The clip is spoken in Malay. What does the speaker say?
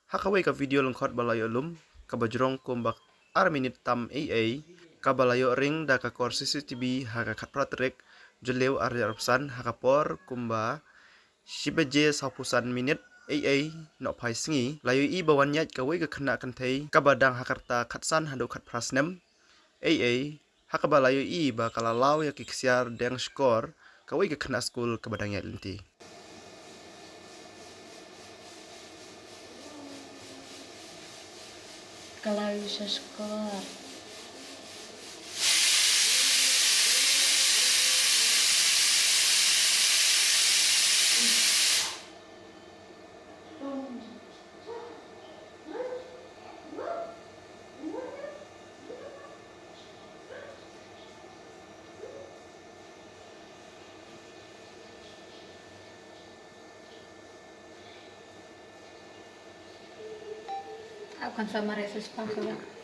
Kaweika video lengkot balayo lum kabajrong kumbak minit tam kabalayo ring da kakor CCTV katpratrek juleu arjapsan hakapor kumba shibeje saupusan minit no pai singi layo I bawan yat kaweika khynnah kanthei kabadang hakarta khatsan hando khatprasnem hakabalayo I ba kalalau ya kiksiar deng shkor kaweika khynnah skul kabadang yat linti. Kalau bisa skor. Aku kan sama reses pangkalan.